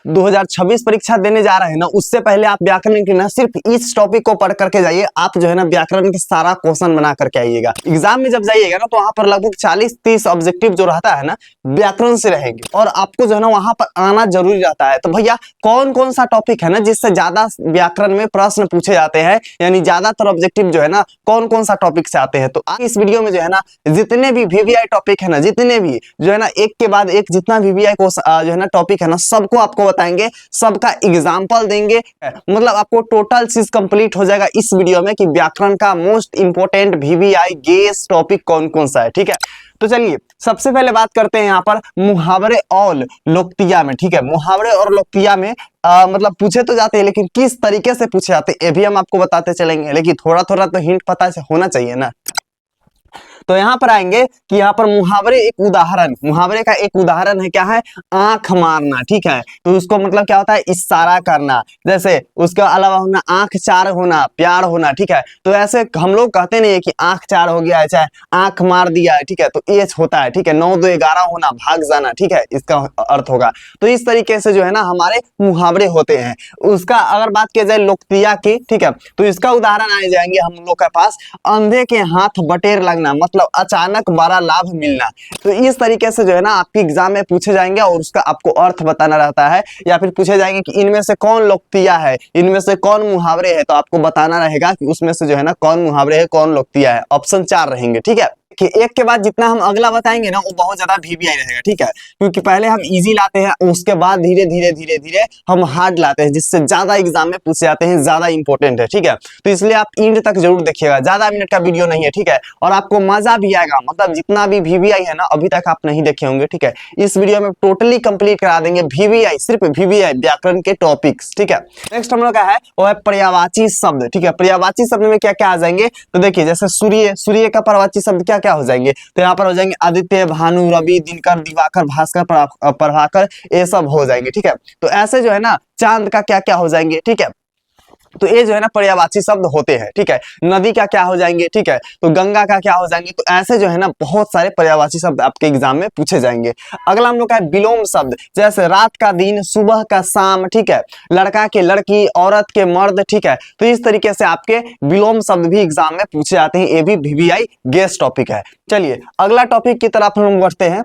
2026 परीक्षा देने जा रहे हैं ना, उससे पहले आप व्याकरण के ना सिर्फ इस टॉपिक को पढ़ करके जाइए। आप जो है ना व्याकरण के सारा क्वेश्चन बना करके आइएगा। एग्जाम में जब जाइएगा ना तो वहां पर लगभग 40-30 ऑब्जेक्टिव जो रहता है ना व्याकरण से रहेंगे, और आपको जो है ना वहां पर आना जरूरी रहता है। तो भैया कौन कौन सा टॉपिक है ना जिससे ज्यादा व्याकरण में प्रश्न पूछे जाते हैं, यानी ज्यादातर ऑब्जेक्टिव जो है ना कौन कौन सा टॉपिक से आते हैं। तो आज इस वीडियो में जो है ना जितने भी वीवीआई टॉपिक है ना, जितने भी जो है ना एक के बाद एक जितना वीवीआई को जो है ना टॉपिक है ना सबको आपको बताएंगे, सबका एग्जाम्पल देंगे। मतलब आपको टोटल चीज कंप्लीट हो जाएगा इस वीडियो में कि व्याकरण का most important VVI guess topic कौन कौन सा है। ठीक है, तो चलिए सबसे पहले बात करते हैं यहाँ पर मुहावरे और लोकतिया में। ठीक है, मुहावरे और लोकतिया में मतलब पूछे तो जाते हैं, लेकिन किस तरीके से पूछे जाते हैं ये भी हम आपको बताते चलेंगे, लेकिन थोड़ा थोड़ा तो हिंट पता होना चाहिए ना। तो यहाँ पर आएंगे कि यहाँ पर मुहावरे एक उदाहरण, मुहावरे का एक उदाहरण है क्या है, आंख मारना। ठीक है, तो उसको मतलब क्या होता है, इशारा करना। जैसे उसके अलावा होना आंख चार होना, प्यार होना। ठीक है, तो ऐसे हम लोग कहते नहीं है कि आंख चार हो गया है, चाहे आंख मार दिया है। ठीक है, तो एच होता है। ठीक है, 9 2 11 होना, भाग जाना। ठीक है, इसका अर्थ होगा। तो इस तरीके से जो है ना हमारे मुहावरे होते हैं। उसका अगर बात की जाए लोकतिया की, ठीक है, तो इसका उदाहरण आ जाएंगे हम लोग के पास, अंधे के हाथ बटेर लगना, मतलब अचानक बड़ा लाभ मिलना। तो इस तरीके से जो है ना आपके एग्जाम में पूछे जाएंगे और उसका आपको अर्थ बताना रहता है, या फिर पूछे जाएंगे कि इनमें से कौन लोकतिया है, इनमें से कौन मुहावरे है, तो आपको बताना रहेगा कि उसमें से जो है ना कौन मुहावरे है, कौन लोकतिया है। ऑप्शन 4 रहेंगे। ठीक है, कि एक के बाद जितना हम अगला बताएंगे ना वो बहुत ज्यादा वीवीआई रहेगा। ठीक है, क्योंकि पहले हम इजी लाते हैं, उसके बाद धीरे धीरे धीरे धीरे हम हार्ड लाते हैं, जिससे ज्यादा एग्जाम में पूछे जाते हैं, ज्यादा इंपॉर्टेंट है। ठीक है, तो इसलिए आप एंड तक जरूर देखिएगा, ज्यादा मिनट का वीडियो नहीं है। ठीक है, और आपको मजा भी आएगा, मतलब जितना भी वीवीआई है ना अभी तक आप नहीं देखे होंगे। ठीक है, इस वीडियो में टोटली कंप्लीट करा देंगे वीवीआई, सिर्फ वीवीआई व्याकरण के टॉपिक्स। ठीक है, नेक्स्ट हम लोग का है वो है पर्यायवाची शब्द। ठीक है, पर्यायवाची शब्द में क्या क्या आ जाएंगे, तो देखिए जैसे सूर्य, सूर्य का पर्यायवाची शब्द क्या क्या हो जाएंगे, तो यहाँ पर हो जाएंगे आदित्य, भानु, रवि, दिनकर, दिवाकर, भास्कर, प्रभाकर, ये सब हो जाएंगे। ठीक है, तो ऐसे जो है ना चांद का क्या क्या हो जाएंगे। ठीक है, तो ये जो है ना पर्यायवाची शब्द होते हैं। ठीक है, नदी का क्या हो जाएंगे। ठीक है, तो गंगा का क्या हो जाएंगे। तो ऐसे जो है ना बहुत सारे पर्यायवाची शब्द आपके एग्जाम में पूछे जाएंगे। अगला हम लोग का है विलोम शब्द, जैसे रात का दिन, सुबह का शाम। ठीक है, लड़का के लड़की, औरत के मर्द। ठीक है, तो इस तरीके से आपके विलोम शब्द भी एग्जाम में पूछे जाते हैं, ये भी वीवीआई गेस टॉपिक है। चलिए अगला टॉपिक की तरफ हम बढ़ते हैं।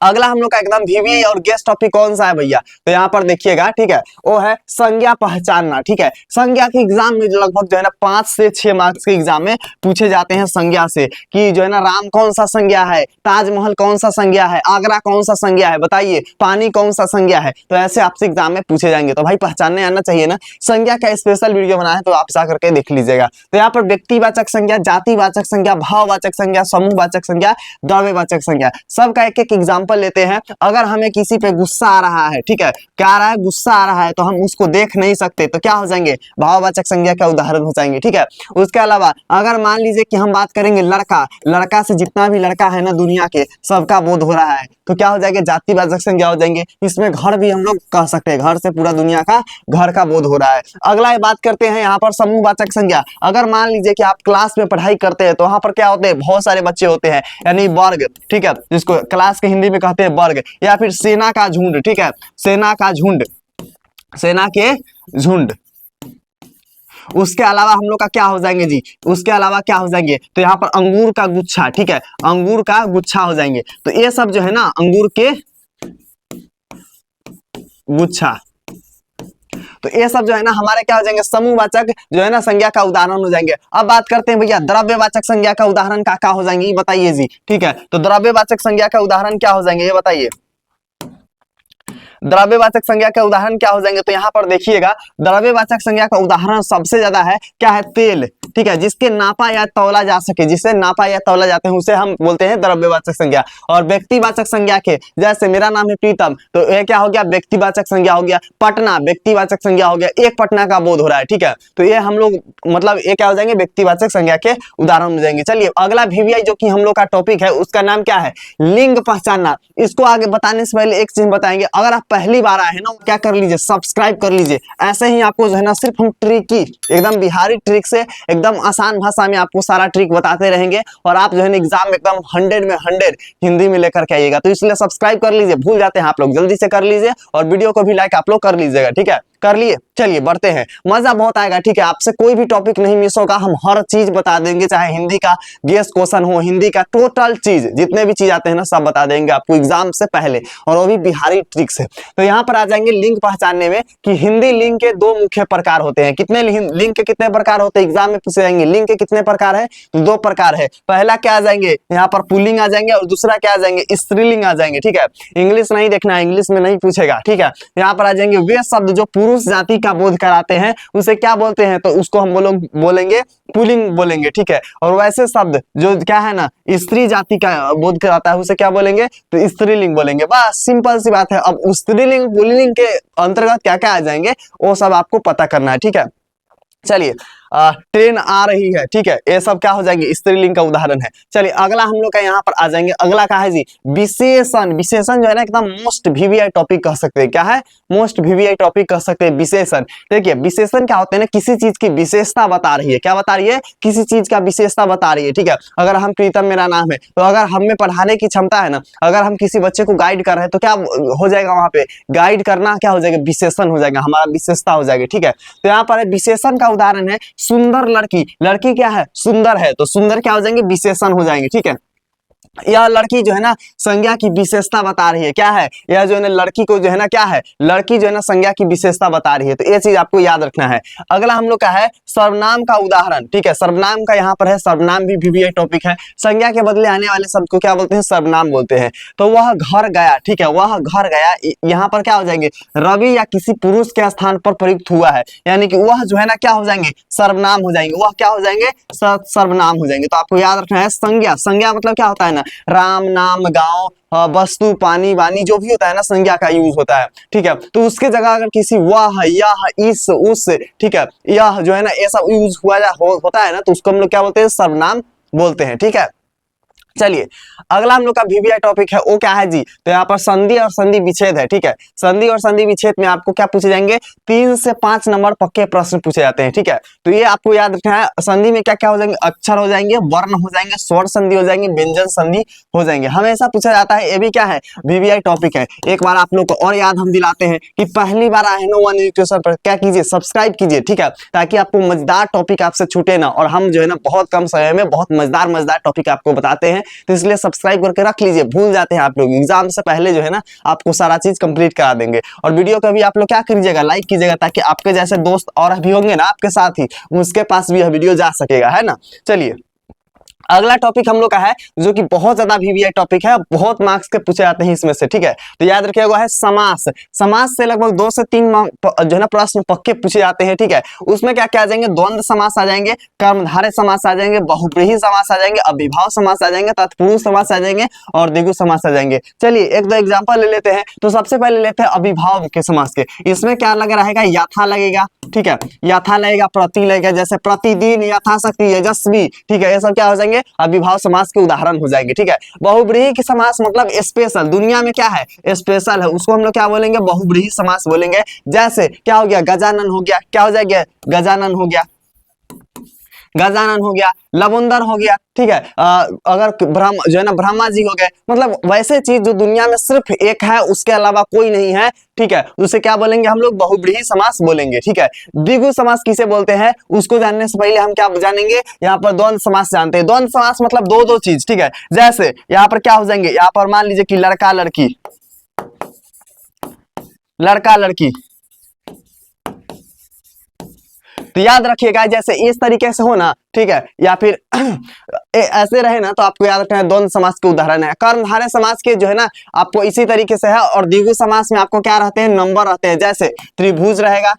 अगला हम लोग का एकदम वीवीआई और गेस टॉपिक कौन सा है भैया, तो यहाँ पर देखिएगा। ठीक है, वो है संज्ञा पहचानना। ठीक है, संज्ञा के एग्जाम में जो लगभग जो है ना 5 से 6 मार्क्स के एग्जाम में पूछे जाते हैं संज्ञा से, कि जो है ना राम कौन सा संज्ञा है, ताजमहल कौन सा संज्ञा है, आगरा कौन सा संज्ञा है, बताइए पानी कौन सा संज्ञा है। तो ऐसे आपसे एग्जाम में पूछे जाएंगे, तो भाई पहचानने आना चाहिए ना। संज्ञा का स्पेशल वीडियो बना है, तो आप जा करके देख लीजिएगा। तो यहाँ पर व्यक्तिवाचक संज्ञा, जातिवाचक संज्ञा, भाववाचक संज्ञा, समूहवाचक संज्ञा, द्रव्यवाचक संज्ञा, सबका एक एक एग्जाम्पल लेते हैं। अगर हमें किसी पे गुस्सा आ रहा है, ठीक है, क्या आ रहा है, गुस्सा आ रहा है, तो हम उसको देख नहीं सकते, तो क्या हो जाएंगे, भाववाचक संज्ञा का उदाहरण हो जाएंगे। ठीक है, उसके अलावा अगर मान लीजिए कि हम बात करेंगे लड़का, लड़का से जितना भी लड़का है ना दुनिया के सबका बोध हो रहा है, तो क्या हो जाएगा, जातिवाचक संज्ञा हो जाएंगे। इसमें घर भी हम लोग कह सकते हैं, घर से पूरा दुनिया का घर का बोध हो रहा है। अगला बात करते हैं यहाँ पर समूहवाचक संज्ञा। अगर मान लीजिए कि आप क्लास में पढ़ाई करते हैं, तो वहां पर क्या होते हैं, बहुत सारे बच्चे होते हैं, यानी वर्ग। ठीक है, जिसको क्लास के हिंदी में कहते हैं वर्ग, या फिर सेना का झुंड। ठीक है, सेना का झुंड, सेना के झुंड। उसके अलावा हम लोग का क्या हो जाएंगे जी, उसके अलावा क्या हो जाएंगे, तो यहाँ पर अंगूर का गुच्छा। ठीक है, अंगूर का गुच्छा हो जाएंगे। तो ये सब जो है ना अंगूर के गुच्छा, तो ये सब जो है ना हमारे क्या हो जाएंगे, समूहवाचक जो है ना संज्ञा का उदाहरण हो जाएंगे। अब बात करते हैं भैया द्रव्यवाचक संज्ञा का उदाहरण क्या हो जाएंगे, ये बताइए जी। ठीक है, तो द्रव्यवाचक संज्ञा का उदाहरण क्या हो जाएंगे, ये बताइए। द्रव्यवाचक संज्ञा के उदाहरण क्या हो जाएंगे, तो यहाँ पर देखिएगा द्रव्यवाचक संज्ञा का उदाहरण सबसे ज्यादा है क्या है, तेल। ठीक है, जिसके नापा या तौला जा सके, जिसे नापा या तौला जाते हैं उसे हम बोलते हैं द्रव्यवाचक संज्ञा। और व्यक्तिवाचक संज्ञा के, जैसे मेरा नाम है प्रीतम, तो ये क्या हो गया, व्यक्तिवाचक संज्ञा हो गया। पटना व्यक्तिवाचक संज्ञा हो गया, एक पटना का बोध हो रहा है। ठीक है, तो ये हम लोग मतलब ये क्या हो जाएंगे, व्यक्तिवाचक संज्ञा के उदाहरण हो जाएंगे। चलिए अगला वीवीआई जो कि हम लोग का टॉपिक है उसका नाम क्या है, लिंग पहचानना। इसको आगे बताने से पहले एक चीज बताएंगे, अगर आप पहली बार आए हैं ना, क्या कर लीजिए, सब्सक्राइब कर लीजिए। ऐसे ही आपको जो है ना सिर्फ हम ट्रिक ही एकदम बिहारी ट्रिक से एकदम आसान भाषा में आपको सारा ट्रिक बताते रहेंगे और आप जो है ना एग्जाम में एकदम 100 में 100 हिंदी में लेकर के आइएगा। तो इसलिए सब्सक्राइब कर लीजिए, भूल जाते हैं आप लोग, जल्दी से कर लीजिए और वीडियो को भी लाइक आप लोग कर लीजिएगा, ठीक है, कर लिए। चलिए बढ़ते हैं, मजा बहुत आएगा, ठीक है, आपसे कोई भी टॉपिक नहीं मिस होगा, हम हर चीज बता देंगे, चाहे हिंदी का गेस क्वेश्चन हो, हिंदी का टोटल चीज जितने भी चीज आते हैं ना सब बता देंगे आपको एग्जाम से पहले, और वो भी बिहारी ट्रिक से। तो यहाँ पर आ जाएंगे लिंक पहचानने में कि हिंदी लिंक के दो मुख्य प्रकार होते हैं। कितने लिंक के कितने प्रकार होते हैं, एग्जाम में पूछे जाएंगे। लिंक के कितने प्रकार है, तो दो प्रकार है। पहला क्या आ जाएंगे, यहाँ पर पुल्लिंग आ जाएंगे और दूसरा क्या आ जाएंगे, स्त्रीलिंग आ जाएंगे, ठीक है। इंग्लिश नहीं देखना है, इंग्लिश में नहीं पूछेगा, ठीक है। यहाँ पर आ जाएंगे वे शब्द जो पुरुष जाति का बोध कराते हैं उसे क्या बोलते हैं, तो उसको हम बोलेंगे पुल्लिंग बोलेंगे, ठीक है। और वैसे शब्द जो क्या है ना स्त्री जाति का बोध कराता है उसे क्या बोलेंगे, तो स्त्रीलिंग बोलेंगे। बस सिंपल सी बात है। अब स्त्रीलिंग पुल्लिंग के अंतर्गत क्या क्या आ जाएंगे वो सब आपको पता करना है, ठीक है। चलिए ट्रेन आ रही है, ठीक है, ये सब क्या हो जाएंगे, स्त्रीलिंग का उदाहरण है। चलिए अगला हम लोग का यहाँ पर आ जाएंगे, अगला क्या है जी, विशेषण। विशेषण जो है ना एकदम मोस्ट वीवीआई टॉपिक कह सकते हैं, क्या है, मोस्ट वीवीआई टॉपिक कह सकते हैं विशेषण। देखिए विशेषण क्या होते हैं ना, किसी चीज की विशेषता बता रही है, क्या बता रही है, किसी चीज का विशेषता बता रही है, ठीक है। अगर हम प्रीतम मेरा नाम है, तो अगर हमें पढ़ाने की क्षमता है ना, अगर हम किसी बच्चे को गाइड कर रहे हैं तो क्या हो जाएगा, वहां पे गाइड करना क्या हो जाएगा, विशेषण हो जाएगा, हमारा विशेषता हो जाएगी, ठीक है। तो यहाँ पर विशेषण का उदाहरण है सुंदर लड़की। लड़की क्या है, सुंदर है, तो सुंदर क्या हो जाएंगे, विशेषण हो जाएंगे, ठीक है। यह लड़की जो है ना संज्ञा की विशेषता बता रही है, क्या है, यह जो है ना लड़की को जो है ना क्या है, लड़की जो है ना संज्ञा की विशेषता बता रही है। तो ये चीज आपको याद रखना है। अगला हम लोग का है सर्वनाम का उदाहरण, ठीक है। सर्वनाम का यहाँ पर है, सर्वनाम भी वीवीआई टॉपिक है। संज्ञा के बदले आने वाले शब्द को क्या बोलते हैं, सर्वनाम बोलते हैं। तो वह घर गया, ठीक है, वह घर गया, यहाँ पर क्या हो जाएंगे, रवि या किसी पुरुष के स्थान पर प्रयुक्त हुआ है, यानी कि वह जो है ना क्या हो जाएंगे, सर्वनाम हो जाएंगे, वह क्या हो जाएंगे, सर्वनाम हो जाएंगे। तो आपको याद रखना है संज्ञा। संज्ञा मतलब क्या होता है ना, राम नाम गांव वस्तु पानी वानी जो भी होता है ना संज्ञा का यूज होता है, ठीक है। तो उसके जगह अगर किसी वह यह इस उस, ठीक है, यह जो है ना ये सब यूज होता है ना, तो उसको हम लोग क्या बोलते हैं, सर्वनाम बोलते हैं, ठीक है। चलिए अगला हम लोग का वीवीआई टॉपिक है, वो क्या है जी, तो यहाँ पर संधि और संधि विच्छेद है, ठीक है। संधि और संधि विच्छेद में आपको क्या पूछे जाएंगे, 3 से 5 नंबर पक्के प्रश्न पूछे जाते हैं, ठीक है। तो ये आपको याद रखना है। संधि में क्या क्या हो जाएंगे, अक्षर हो जाएंगे, वर्ण हो जाएंगे, स्वर संधि हो जाएंगे, व्यंजन संधि हो जाएंगे, हमेशा पूछा जाता है। ये भी क्या है, वीवीआई टॉपिक है। एक बार आप लोग को और याद हम दिलाते हैं कि पहली बार आए ना वन एजुकेशन पर क्या कीजिए, सब्सक्राइब कीजिए, ठीक है, ताकि आपको मजेदार टॉपिक आपसे छूटे ना। और हम जो है ना बहुत कम समय में बहुत मजेदार टॉपिक आपको बताते हैं, तो इसलिए सब्सक्राइब करके रख लीजिए। भूल जाते हैं आप लोग, एग्जाम से पहले जो है ना आपको सारा चीज कंप्लीट करा देंगे। और वीडियो को भी आप लोग क्या कीजिएगा, लाइक कीजिएगा, ताकि आपके जैसे दोस्त और भी होंगे ना आपके साथ ही, उसके पास भी यह वीडियो जा सकेगा, है ना। चलिए अगला टॉपिक हम लोग का है जो कि बहुत ज्यादा वीवीआई टॉपिक है, बहुत मार्क्स के पूछे जाते हैं इसमें से, ठीक है। तो याद रखिएगा है समास। समास से लगभग 2 से 3 जो है ना प्रश्न पक्के पूछे जाते हैं, ठीक है। उसमें क्या क्या आ जाएंगे, द्वंद्व समास आ जाएंगे, कर्मधारय समास आ जाएंगे, बहुब्रीहि समास आ जाएंगे, अविभाव समास आ जाएंगे, तत्पुरुष समास आ जाएंगे और द्विगु समास आ जाएंगे। चलिए एक दो एग्जाम्पल ले लेते हैं। तो सबसे पहले लेते हैं अविभाव के समास के। इसमें क्या लगा रहेगा, यथा लगेगा, ठीक है, यथा लगेगा, प्रति लगेगा, जैसे प्रतिदिन, यथाशक्ति, यशस्वी, ठीक है, ये सब क्या हो जाएंगे, अविभाव समास के उदाहरण हो जाएंगे, ठीक है। बहुब्रीहि की समास मतलब स्पेशल, दुनिया में क्या है, स्पेशल है, उसको हम लोग क्या बोलेंगे, बहुब्रीहि समास बोलेंगे। जैसे क्या हो गया, गजानन हो गया, क्या हो जाएगा, गजानन हो गया, गजानन हो गया, लवंदर हो गया, ठीक है। अगर ब्रह्म जो है ना ब्रह्मा जी हो गए, मतलब वैसे चीज जो दुनिया में सिर्फ एक है, उसके अलावा कोई नहीं है, ठीक है, उसे क्या बोलेंगे हम लोग, बहुब्रीहि समास बोलेंगे, ठीक है। द्विगु समास किसे बोलते हैं, उसको जानने से पहले हम क्या जानेंगे, यहाँ पर द्वंद्व समास जानते हैं। द्वंद्व समास मतलब दो चीज, ठीक है। जैसे यहाँ पर क्या हो जाएंगे, यहाँ पर मान लीजिए कि लड़का लड़की, लड़का लड़की, तो याद रखिएगा जैसे इस तरीके से हो ना, ठीक है, या फिर ऐसे रहे ना, तो आपको याद रखना है द्वंद्व समास के उदाहरण है। कर्मधारय समास के जो है ना आपको इसी तरीके से है। और द्विगु समास में आपको क्या रहते हैं, नंबर रहते हैं। जैसे त्रिभुज रहेगा,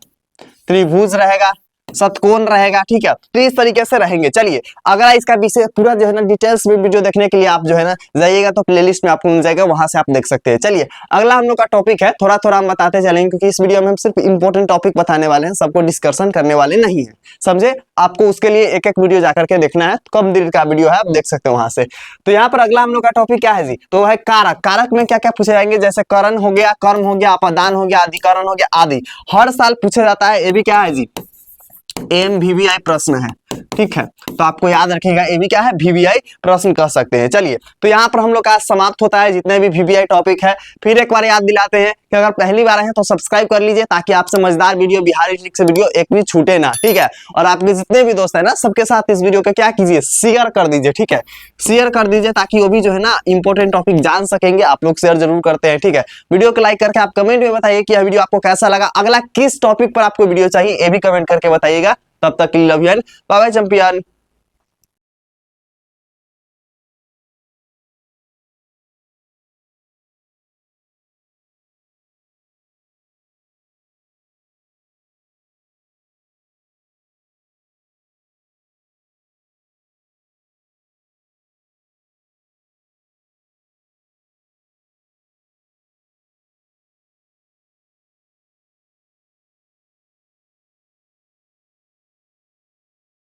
त्रिभुज रहेगा, षटकोण रहेगा, ठीक है। तो इस तरीके से रहेंगे। चलिए अगर इसका विषय पूरा जो है ना डिटेल्स में वीडियो देखने के लिए आप जो है ना जाइएगा तो प्लेलिस्ट में आपको मिल जाएगा, वहां से आप देख सकते हैं। चलिए अगला हम लोग का टॉपिक है, थोड़ा थोड़ा हम बताते चलेंगे क्योंकि इस वीडियो में हम सिर्फ इंपॉर्टेंट टॉपिक बताने वाले हैं, सबको डिस्कशन करने वाले नहीं है, समझे। आपको उसके लिए एक एक वीडियो जाकर के देखना है, कम देर का वीडियो है, आप देख सकते हैं वहां से। तो यहाँ पर अगला हम लोग का टॉपिक क्या है जी, तो है कारक। कारक में क्या क्या पूछे जाएंगे, जैसे करण हो गया, कर्म हो गया, अपदान हो गया, अधिकरण हो गया आदि, हर साल पूछा जाता है। ये भी क्या है जी, MVVI प्रश्न है, ठीक है। तो आपको याद रखिएगा, ये भी क्या है, VVI प्रश्न कह सकते हैं। चलिए तो यहाँ पर हम लोग का समाप्त होता है जितने भी VVI टॉपिक है। फिर एक बार याद दिलाते हैं कि अगर पहली बार आए हैं तो सब्सक्राइब कर लीजिए, ताकि आपसे मजेदार वीडियो, बिहारी ट्रिक से वीडियो एक भी छूटे ना, ठीक है। और आपके जितने भी दोस्त है ना, सबके साथ इस वीडियो का क्या कीजिए, शेयर कर दीजिए, ठीक है। शेयर कर दीजिए ताकि वो भी जो है ना इंपॉर्टेंट टॉपिक जान सकेंगे। आप लोग शेयर जरूर करते हैं, ठीक है। वीडियो को लाइक करके आप कमेंट में बताइए कि यह वीडियो आपको कैसा लगा, अगला किस टॉपिक पर आपको वीडियो चाहिए ये भी कमेंट करके बताइएगा। तब तक के लिए love you and bye bye champion.